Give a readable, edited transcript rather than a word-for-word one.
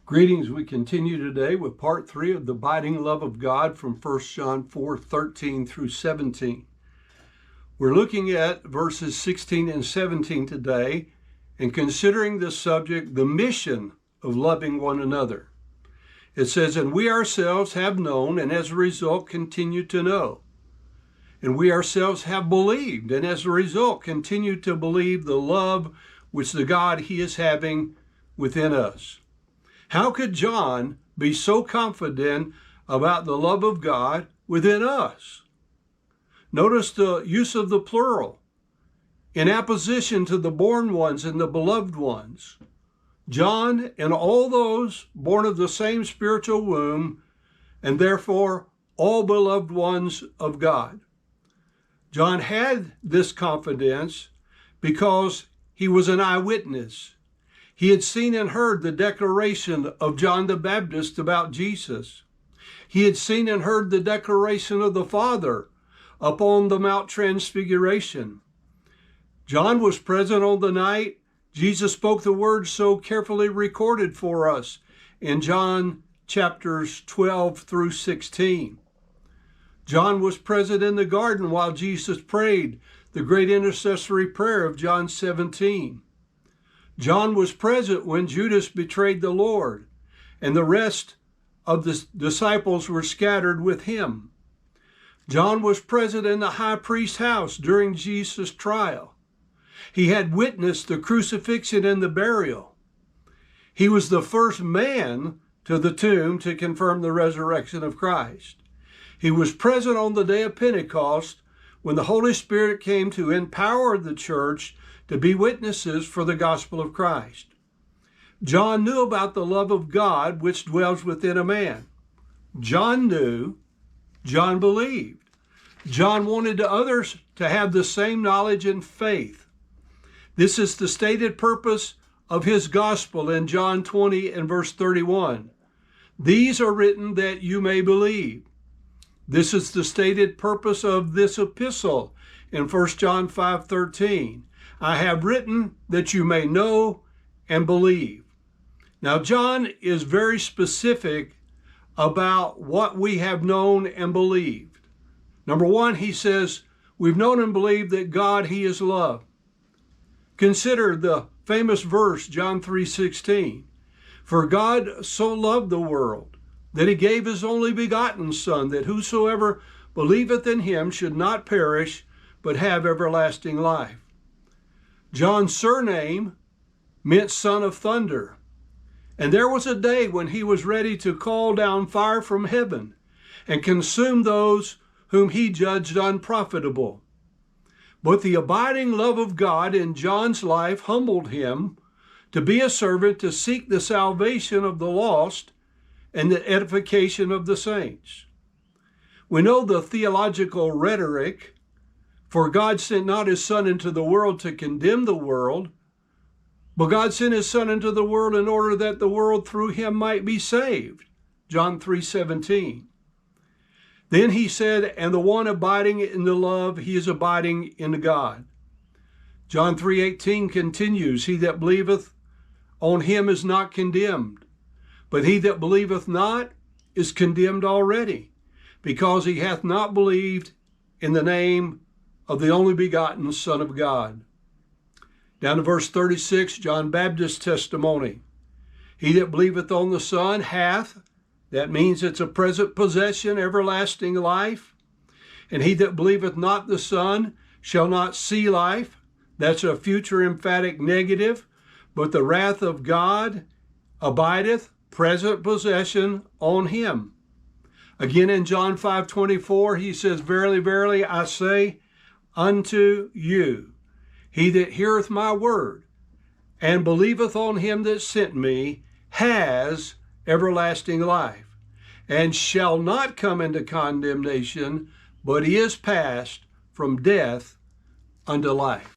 Greetings. We continue today with part 3 of the abiding love of God from 1 John 4:13 through 17. We're looking at verses 16 and 17 today and considering this subject, the mission of loving one another. It says, "And we ourselves have known and as a result continue to know. And we ourselves have believed and as a result continue to believe the love which the God He is having within us." How could John be so confident about the love of God within us? Notice the use of the plural in apposition to the born ones and the beloved ones. John and all those born of the same spiritual womb, and therefore all beloved ones of God. John had this confidence because he was an eyewitness. He had seen and heard the declaration of John the Baptist about Jesus. He had seen and heard the declaration of the Father upon the Mount Transfiguration. John was present on the night Jesus spoke the words so carefully recorded for us in John chapters 12 through 16. John was present in the garden while Jesus prayed the great intercessory prayer of John 17. John was present when Judas betrayed the Lord, and the rest of the disciples were scattered with him. John was present in the high priest's house during Jesus' trial. He had witnessed the crucifixion and the burial. He was the first man to the tomb to confirm the resurrection of Christ. He was present on the day of Pentecost when the Holy Spirit came to empower the church to be witnesses for the gospel of Christ. John knew about the love of God which dwells within a man. John knew, John believed. John wanted others to have the same knowledge and faith. This is the stated purpose of his gospel in John 20 and verse 31. "These are written that you may believe." This is the stated purpose of this epistle in 1 John 5:13. "I have written that you may know and believe." Now, John is very specific about what we have known and believed. Number one, he says, we've known and believed that God, He is love. Consider the famous verse, John 3:16. "For God so loved the world that He gave His only begotten Son, that whosoever believeth in Him should not perish, but have everlasting life." John's surname meant son of thunder. And there was a day when he was ready to call down fire from heaven and consume those whom he judged unprofitable. But the abiding love of God in John's life humbled him to be a servant to seek the salvation of the lost and the edification of the saints. We know the theological rhetoric, "For God sent not His Son into the world to condemn the world, but God sent His Son into the world in order that the world through Him might be saved." John 3:17. Then he said, "And the one abiding in the love, he is abiding in God." John 3:18 continues, "He that believeth on Him is not condemned, but he that believeth not is condemned already, because he hath not believed in the name of the only begotten Son of God." Down to verse 36, John Baptist's testimony. "He that believeth on the Son hath," that means it's a present possession, everlasting life. "And he that believeth not the Son shall not see life." That's a future emphatic negative. "But the wrath of God abideth," present possession, "on him." Again in John 5:24, he says, "Verily, verily, I say unto you, he that heareth my word and believeth on Him that sent me has everlasting life, and shall not come into condemnation, but he is passed from death unto life."